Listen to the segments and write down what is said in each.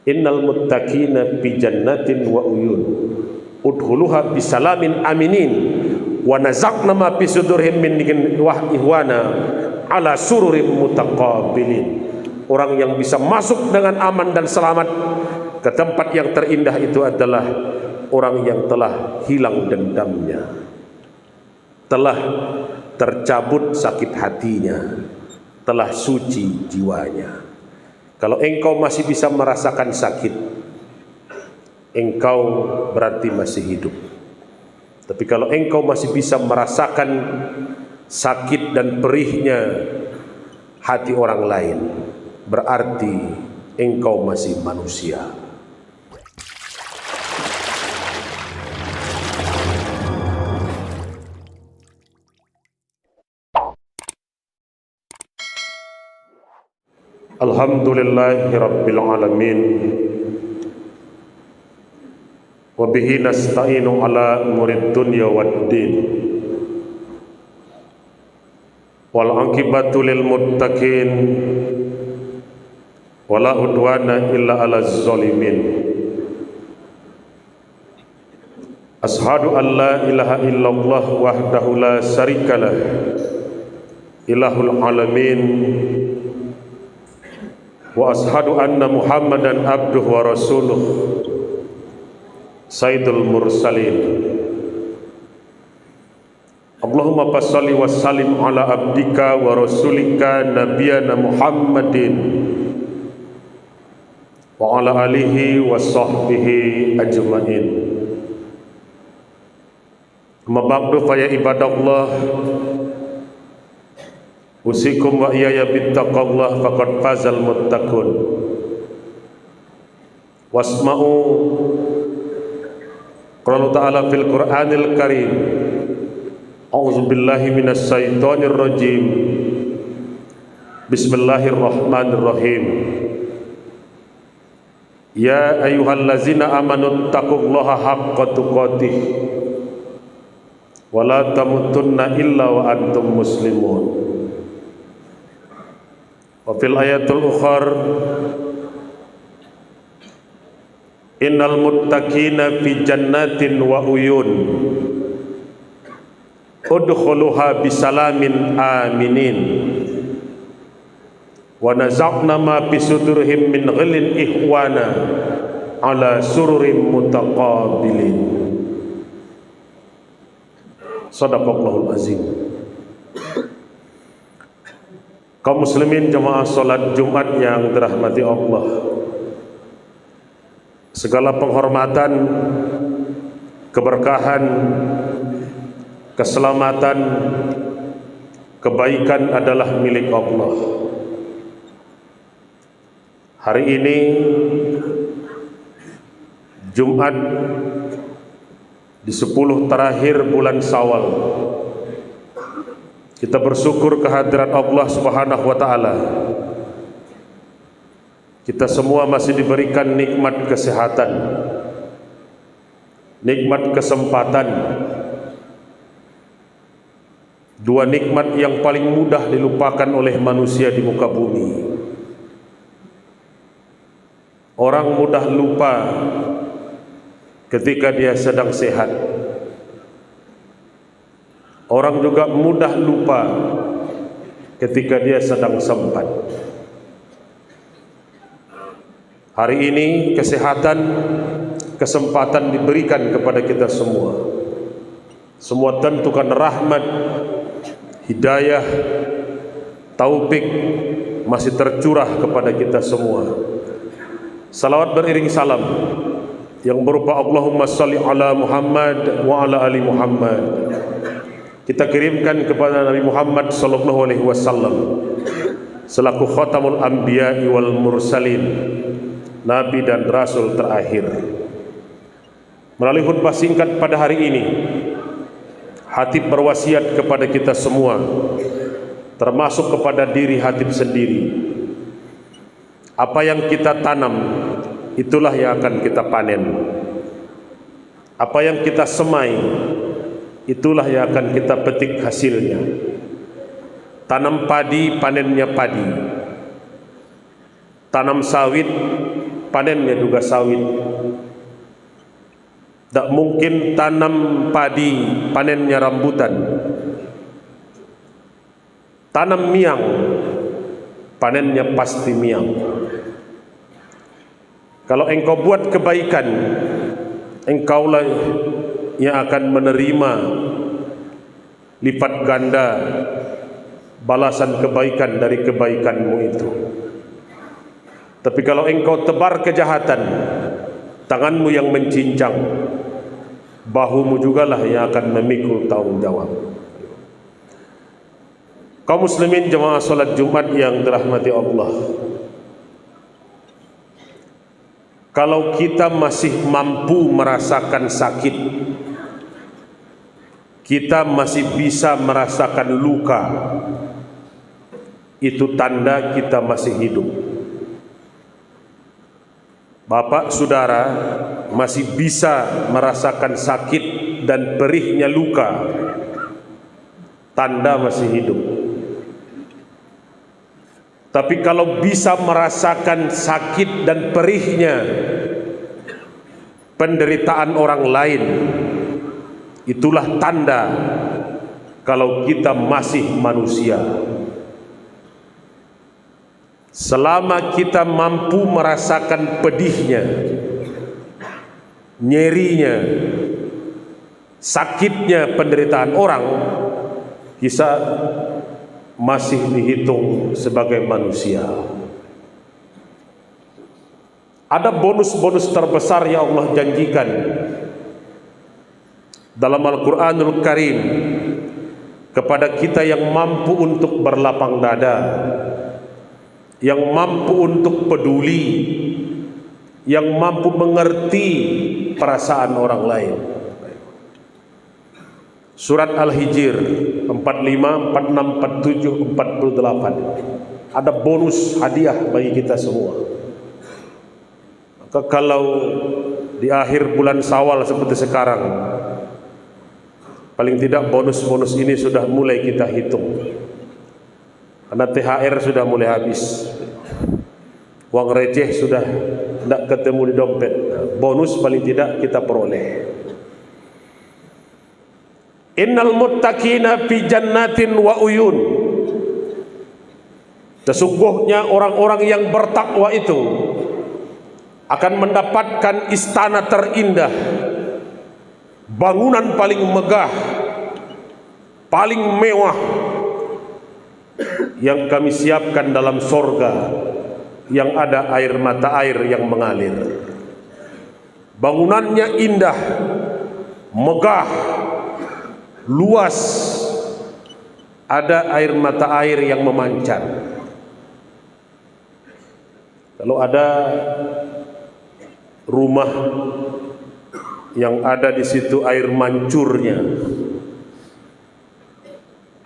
Innal muttaqina fi jannatin wa uyun udkhuluha bisalamin aminin wa nazaqna ma fi sudurihim min ihwana ala sururim mutaqabilin. Orang yang bisa masuk dengan aman dan selamat ke tempat yang terindah itu adalah orang yang telah hilang dendamnya, telah tercabut sakit hatinya, telah suci jiwanya. Kalau engkau masih bisa merasakan sakit, engkau berarti masih hidup. Tapi kalau engkau masih bisa merasakan sakit dan perihnya hati orang lain, berarti engkau masih manusia. Alhamdulillahi rabbil alamin, wa bihi nasta'inu ala umurid dunya waddin, wal aqibatu lil muttaqin, wala udwana illa ala zalimin. Ashhadu an la ilaha illallah wahdahu la syarikalah ilahul alamin, wa ashhadu anna Muhammadan abduhu wa rasuluh sayyidul mursalin. Allahumma fassalli wa sallim ala abdika wa rasulika nabiyana Muhammadin wa ala alihi wa sahbihi ajma'in. Amma ba'du fa ya ibadallah, usikum wa iyaya bittaqallah faqad fazal muttaqun. Wasma'u qala ta'ala fil Qur'anil Karim, a'udzu billahi minas syaitonir rajim, bismillahirrahmanirrahim. Ya ayyuhallazina amanu taqullaha haqqa tuqatih wa la tamutunna illa wa antum muslimun. Wa fil ayatul ukhar, innal muttaqina fi jannatin wa uyun udkhuluha bisalamin aminin wa nazaqna ma fi sudurihim min ghillin ihwana ala sururim mutaqabilin. Shadaqallahul azim. Kaum muslimin jemaah salat Jumat yang dirahmati Allah, segala penghormatan, keberkahan, keselamatan, kebaikan adalah milik Allah. Hari ini Jumat di 10 terakhir bulan Syawal, kita bersyukur kehadirat Allah Subhanahu wa taala. Kita semua masih diberikan nikmat kesehatan, nikmat kesempatan, dua nikmat yang paling mudah dilupakan oleh manusia di muka bumi. Orang mudah lupa ketika dia sedang sehat. Orang juga mudah lupa ketika dia sedang sempat. Hari ini kesehatan, kesempatan diberikan kepada kita semua. Semua tentukan rahmat, hidayah, taufik masih tercurah kepada kita semua. Salawat beriring salam yang berupa Allahumma salli ala Muhammad wa ala ali Muhammad kita kirimkan kepada Nabi Muhammad sallallahu alaihi wasallam selaku khatamul anbiya wal mursalin, nabi dan rasul terakhir. Melalui khutbah singkat pada hari ini, Hatib berwasiat kepada kita semua, termasuk kepada diri Hatib sendiri. Apa yang kita tanam, itulah yang akan kita panen. Apa yang kita semai, itulah yang akan kita petik hasilnya. Tanam padi, panennya padi. Tanam sawit, panennya juga sawit. Tak mungkin tanam padi, panennya rambutan. Tanam miang, panennya pasti miang. Kalau engkau buat kebaikan, engkaulah yang akan menerima lipat ganda balasan kebaikan dari kebaikanmu itu. Tapi kalau engkau tebar kejahatan, tanganmu yang mencincang, bahumu jugalah yang akan memikul tanggung jawab. Kaum muslimin jemaah salat Jumat yang dirahmati Allah, kalau kita masih mampu merasakan sakit, kita masih bisa merasakan luka, itu tanda kita masih hidup. Bapak saudara masih bisa merasakan sakit dan perihnya luka, tanda masih hidup. Tapi kalau bisa merasakan sakit dan perihnya penderitaan orang lain, itulah tanda kalau kita masih manusia. Selama kita mampu merasakan pedihnya, nyerinya, sakitnya penderitaan orang, kita masih dihitung sebagai manusia. Ada bonus-bonus terbesar yang Allah janjikan dalam Al-Quranul Karim kepada kita yang mampu untuk berlapang dada, yang mampu untuk peduli, yang mampu mengerti perasaan orang lain. Surat Al-Hijr 45, 46, 47, 48. Ada bonus hadiah bagi kita semua. Maka kalau di akhir bulan Syawal seperti sekarang, paling tidak bonus-bonus ini sudah mulai kita hitung. Karena THR sudah mulai habis, uang receh sudah tidak ketemu di dompet. Bonus paling tidak kita peroleh. Innal muttaqina fi jannatin wa uyun. Sesungguhnya orang-orang yang bertakwa itu akan mendapatkan istana terindah, bangunan paling megah, paling mewah yang kami siapkan dalam sorga, yang ada air mata air yang mengalir. Bangunannya indah, megah, luas, ada air mata air yang memancar. Kalau ada rumah yang ada di situ air mancurnya,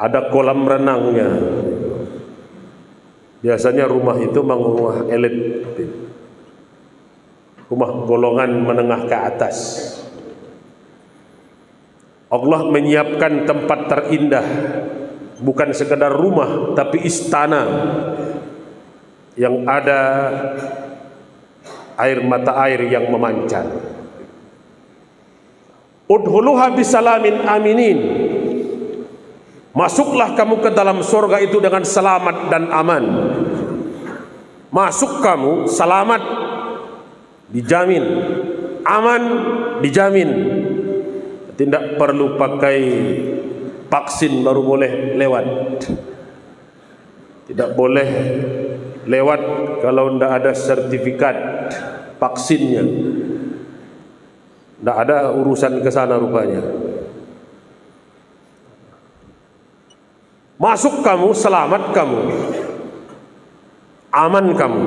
ada kolam renangnya, biasanya rumah itu memang rumah elit, rumah golongan menengah ke atas. Allah menyiapkan tempat terindah, bukan sekedar rumah tapi istana yang ada air mata air yang memancar. Udhuluha bisalamin aminin. Masuklah kamu ke dalam surga itu dengan selamat dan aman. Masuk kamu selamat dijamin, aman dijamin. Tidak perlu pakai vaksin baru boleh lewat. Tidak boleh lewat kalau tidak ada sertifikat vaksinnya. Tidak ada urusan ke sana rupanya. Masuk kamu, selamat kamu, aman kamu.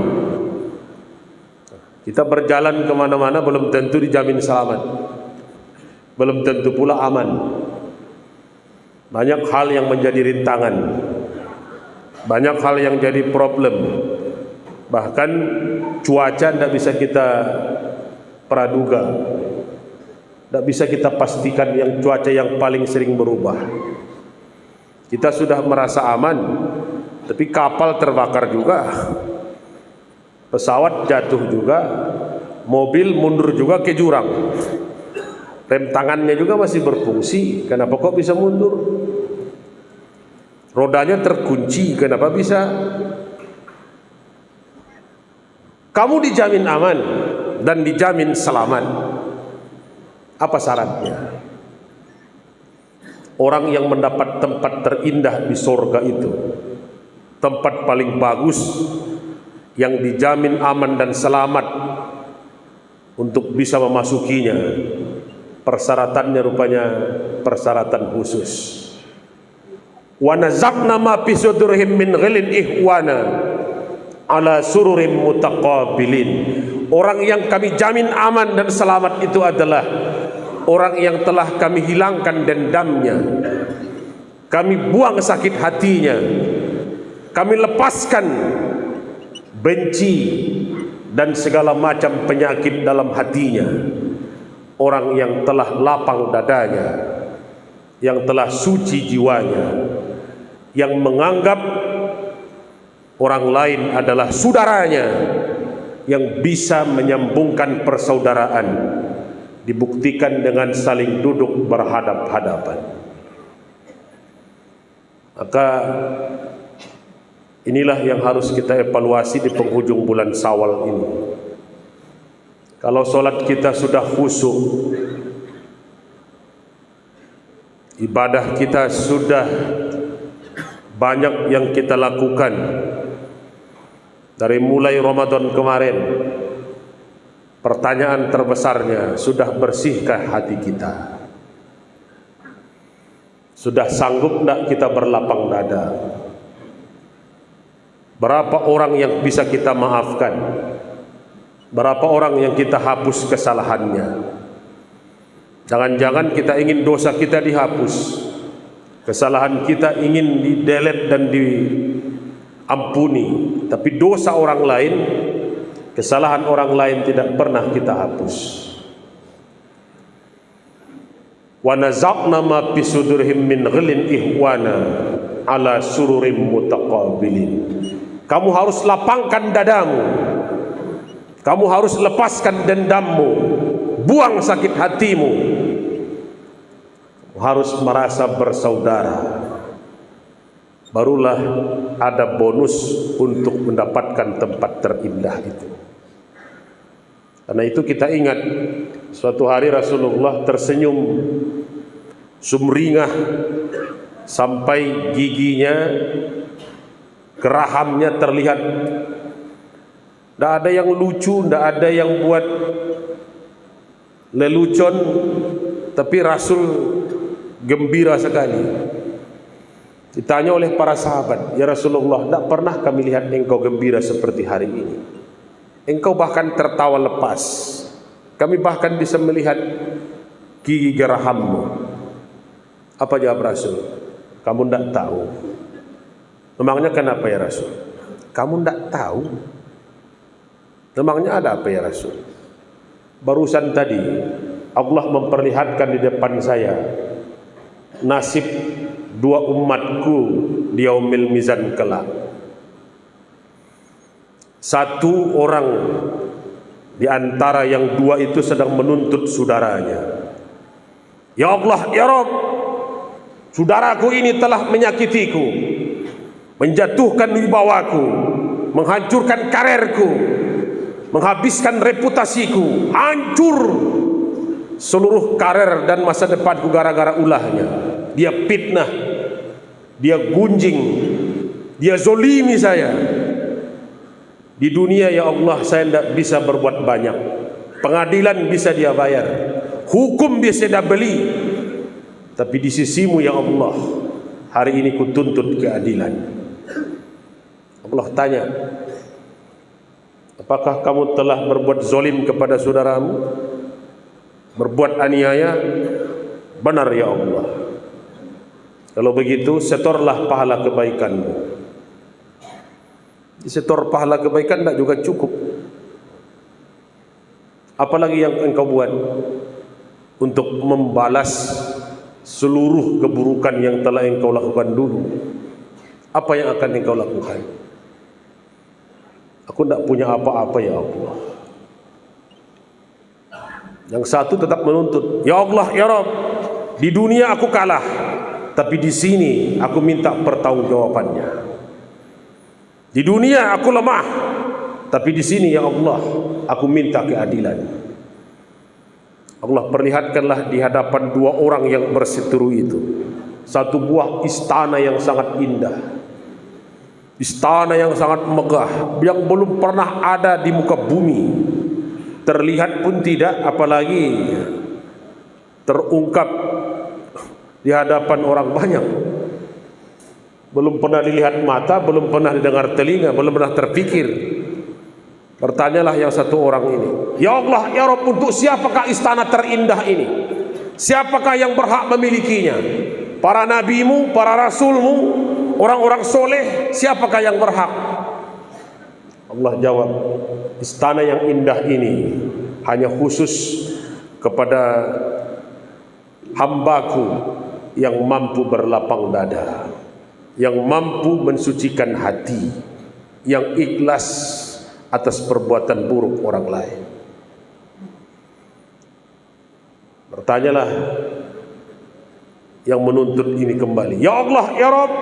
Kita berjalan kemana-mana belum tentu dijamin selamat, belum tentu pula aman. Banyak hal yang menjadi rintangan, banyak hal yang jadi problem. Bahkan cuaca tidak bisa kita praduga, tidak bisa kita pastikan yang cuaca yang paling sering berubah. Kita sudah merasa aman, tapi kapal terbakar juga, pesawat jatuh juga, mobil mundur juga ke jurang, rem tangannya juga masih berfungsi, kenapa kok bisa mundur? Rodanya terkunci, kenapa bisa? Kamu dijamin aman dan dijamin selamat. Apa syaratnya? Orang yang mendapat tempat terindah di surga itu, tempat paling bagus, yang dijamin aman dan selamat untuk bisa memasukinya, persyaratannya rupanya persyaratan khusus. Wa nazaqna ma fi sudurihim min ghillin ihwana ala sururim mutaqabilin. Orang yang kami jamin aman dan selamat itu adalah orang yang telah kami hilangkan dendamnya, kami buang sakit hatinya, kami lepaskan benci dan segala macam penyakit dalam hatinya. Orang yang telah lapang dadanya, yang telah suci jiwanya, yang menganggap orang lain adalah saudaranya, yang bisa menyambungkan persaudaraan, dibuktikan dengan saling duduk berhadap-hadapan. Maka inilah yang harus kita evaluasi di penghujung bulan Syawal ini. Kalau solat kita sudah khusyuk, ibadah kita sudah banyak yang kita lakukan dari mulai Ramadan kemarin, pertanyaan terbesarnya, sudah bersihkah hati kita? Sudah sanggup tidak kita berlapang dada? Berapa orang yang bisa kita maafkan? Berapa orang yang kita hapus kesalahannya? Jangan-jangan kita ingin dosa kita dihapus, kesalahan kita ingin di-delete dan diampuni, tapi dosa orang lain, kesalahan orang lain tidak pernah kita hapus. Wa nazaqna ma fi sudurihim min ghillin ihwana ala sururim mutaqabilin. Kamu harus lapangkan dadamu, kamu harus lepaskan dendammu, buang sakit hatimu, kamu harus merasa bersaudara. Barulah ada bonus untuk mendapatkan tempat terindah itu. Karena itu kita ingat, suatu hari Rasulullah tersenyum sumringah sampai giginya, gerahamnya terlihat. Tidak ada yang lucu, tidak ada yang buat lelucon, tapi Rasul gembira sekali. Ditanya oleh para sahabat, ya Rasulullah, tidak pernah kami lihat engkau gembira seperti hari ini. Engkau bahkan tertawa lepas, kami bahkan bisa melihat gigi gerahammu. Apa jawab Rasul? Kamu tidak tahu. Memangnya kenapa ya Rasul? Kamu tidak tahu. Memangnya ada apa ya Rasul? Barusan tadi Allah memperlihatkan di depan saya nasib dua umatku di yaumil mizan kelak. Satu orang di antara yang dua itu sedang menuntut saudaranya. Ya Allah, ya Rabb, saudaraku ini telah menyakitiku, menjatuhkan wibawaku, menghancurkan karirku, menghabiskan reputasiku, hancur seluruh karir dan masa depanku gara-gara ulahnya. Dia fitnah, dia gunjing, dia zolimi saya. Di dunia ya Allah saya tidak bisa berbuat banyak, pengadilan bisa dia bayar, hukum bisa dia beli, tapi di sisimu ya Allah hari ini ku tuntut keadilan. Allah tanya, apakah kamu telah berbuat zolim kepada saudaramu, berbuat aniaya? Benar ya Allah. Kalau begitu setorlah pahala kebaikanmu. Setor pahala kebaikan tidak juga cukup. Apalagi yang engkau buat untuk membalas seluruh keburukan yang telah engkau lakukan dulu? Apa yang akan engkau lakukan? Aku tidak punya apa-apa ya Allah. Yang satu tetap menuntut, ya Allah, ya Rabb, di dunia aku kalah, tapi di sini aku minta pertanggungjawabannya. Di dunia aku lemah, tapi di sini ya Allah, aku minta keadilan. Allah perlihatkanlah di hadapan dua orang yang berseteru itu satu buah istana yang sangat indah, istana yang sangat megah, yang belum pernah ada di muka bumi, terlihat pun tidak, apalagi terungkap di hadapan orang banyak. Belum pernah dilihat mata, belum pernah didengar telinga, belum pernah terpikir. Bertanyalah yang satu orang ini, ya Allah, ya Rabb, untuk siapakah istana terindah ini? Siapakah yang berhak memilikinya? Para nabimu, para rasulmu, orang-orang soleh, siapakah yang berhak? Allah jawab, istana yang indah ini hanya khusus kepada hambaku yang mampu berlapang dada, yang mampu mensucikan hati, yang ikhlas atas perbuatan buruk orang lain. Bertanyalah yang menuntut ini kembali, ya Allah, ya Rabb,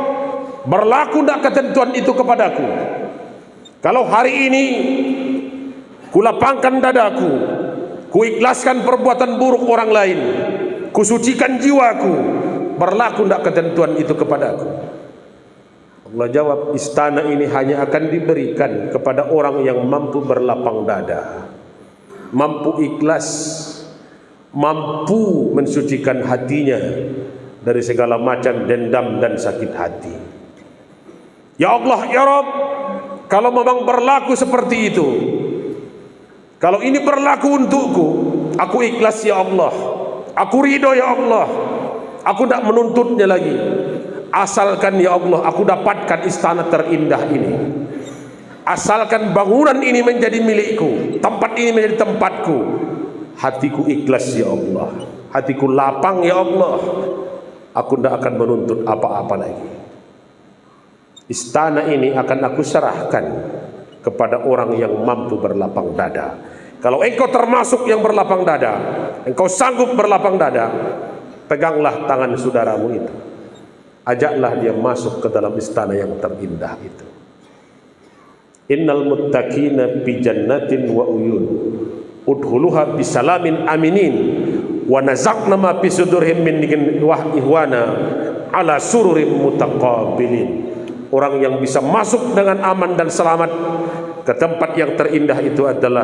berlaku tidak ketentuan itu kepadaku? Kalau hari ini kulapangkan dadaku, kuikhlaskan perbuatan buruk orang lain, kusucikan jiwaku, berlaku tidak ketentuan itu kepadaku? Allah jawab, istana ini hanya akan diberikan kepada orang yang mampu berlapang dada, mampu ikhlas, mampu mensucikan hatinya dari segala macam dendam dan sakit hati. Ya Allah, ya Rabb, kalau memang berlaku seperti itu, kalau ini berlaku untukku, aku ikhlas ya Allah, aku ridho ya Allah, aku tidak menuntutnya lagi. Asalkan ya Allah aku dapatkan istana terindah ini, asalkan bangunan ini menjadi milikku, tempat ini menjadi tempatku, hatiku ikhlas ya Allah, hatiku lapang ya Allah, aku tidak akan menuntut apa-apa lagi. Istana ini akan aku serahkan kepada orang yang mampu berlapang dada. Kalau engkau termasuk yang berlapang dada, engkau sanggup berlapang dada, peganglah tangan saudaramu itu, ajaklah dia masuk ke dalam istana yang terindah itu. Innal muttaqina fi jannatin wa uyun udkhuluha bisalamin aminin wa nazaqna ma fi sudurihim min ihwana ala sururim mutaqabilin. Orang yang bisa masuk dengan aman dan selamat ke tempat yang terindah itu adalah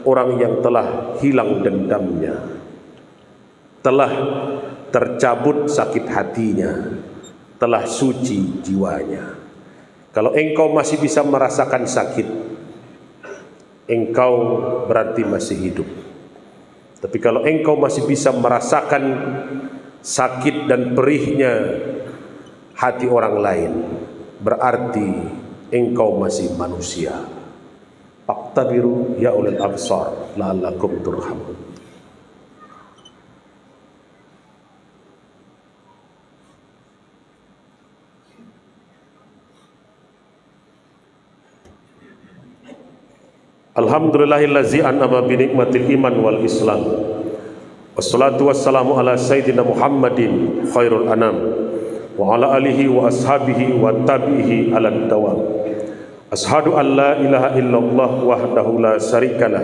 orang yang telah hilang dendamnya, telah tercabut sakit hatinya, telah suci jiwanya. Kalau engkau masih bisa merasakan sakit, engkau berarti masih hidup. Tapi kalau engkau masih bisa merasakan sakit dan perihnya hati orang lain, berarti engkau masih manusia. Faqtabiru ya ulil absar la'allakum turhamun. Alhamdulillahillazi an'ama bi nikmatil iman wal islam. Wassalatu wassalamu ala sayyidina Muhammadin khairul anam wa ala alihi wa ashabihi wa tabihi ala dawam. Ashhadu an la ilaha illallah wahdahu la syarikalah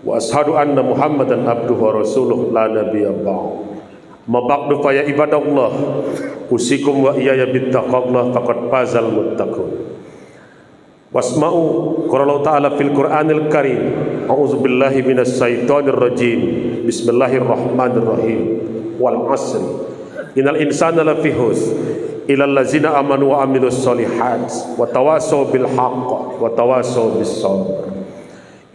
wa ashhadu anna Muhammadan abduhu wa rasuluh la nabiyya ba'd. Ma ba'du fa ya ibadallah, usikum wa iyaya bittaqwallah faqad fazal muttaqun. Wasma'u qala Allah ta'ala fil Qur'anil Karim, a'udzu billahi minas syaitonir rajim, bismillahirrahmanirrahim, wal 'asri innal insana lafi khusr illal ladzina amanu wa amilus solihat wa tawassaw bil haqq wa tawassaw bis sabr.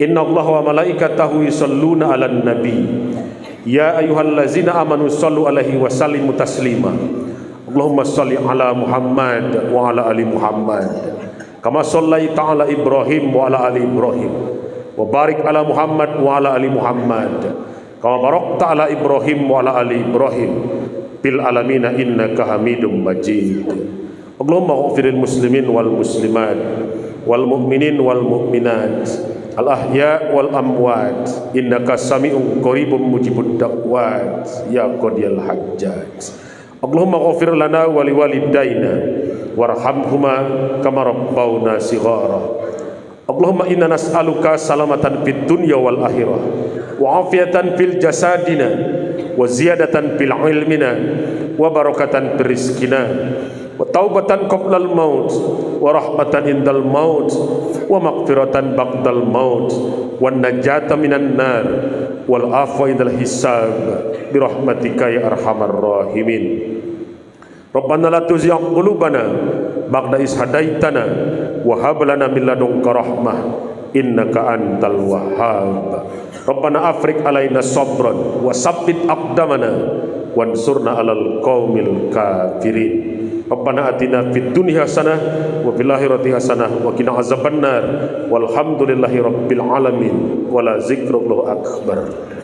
Innallaha wa malaikatahu yusholluna 'alan nabi ya ayyuhallazina amanu shallu 'alaihi wa sallimu taslima. Allahumma shalli 'ala Muhammad wa 'ala ali Muhammad kama shallaita 'ala Ibrahim wa 'ala ali Ibrahim wa barik 'ala Muhammad wa 'ala ali Muhammad kama barakta 'ala Ibrahim wa 'ala ali Ibrahim fil alamin innaka Hamidum Majid. Allahumma ighfiril muslimin wal muslimat wal mu'minin wal mu'minat al ahya wal amwat innaka sami'un qaribun mujibud da'wat ya qadiyal hajjat. Allahumma ghafir lana wa liwalidayna warhamhuma kama rabbawna shighara. Allahumma inna nas'aluka salamatan fid dunya wal akhirah wa afiyatan fil jasadina wa ziyadatan fil ilmina wa barakatan fil rizqina wa taubatan qabla al maut wa rahmatan indal maut wa maghfiratan ba'dal maut wa najata minan nar wal afwa indal hisab bi rahmatika ya arhamar rahimin. Rabbana la tuzigh qulubana ba'da idh hadaitana wa hab lana min ladunka rahmah innaka antal wahhab. Rabbana afriq alaina sabran wa sabbit aqdamana wansurna alal qaumil kafirin. Rabbana atina fid dunya hasanah wa fil akhirati hasanah wa qina azabannar walhamdulillahi rabbil alamin wala zikrullahu akbar.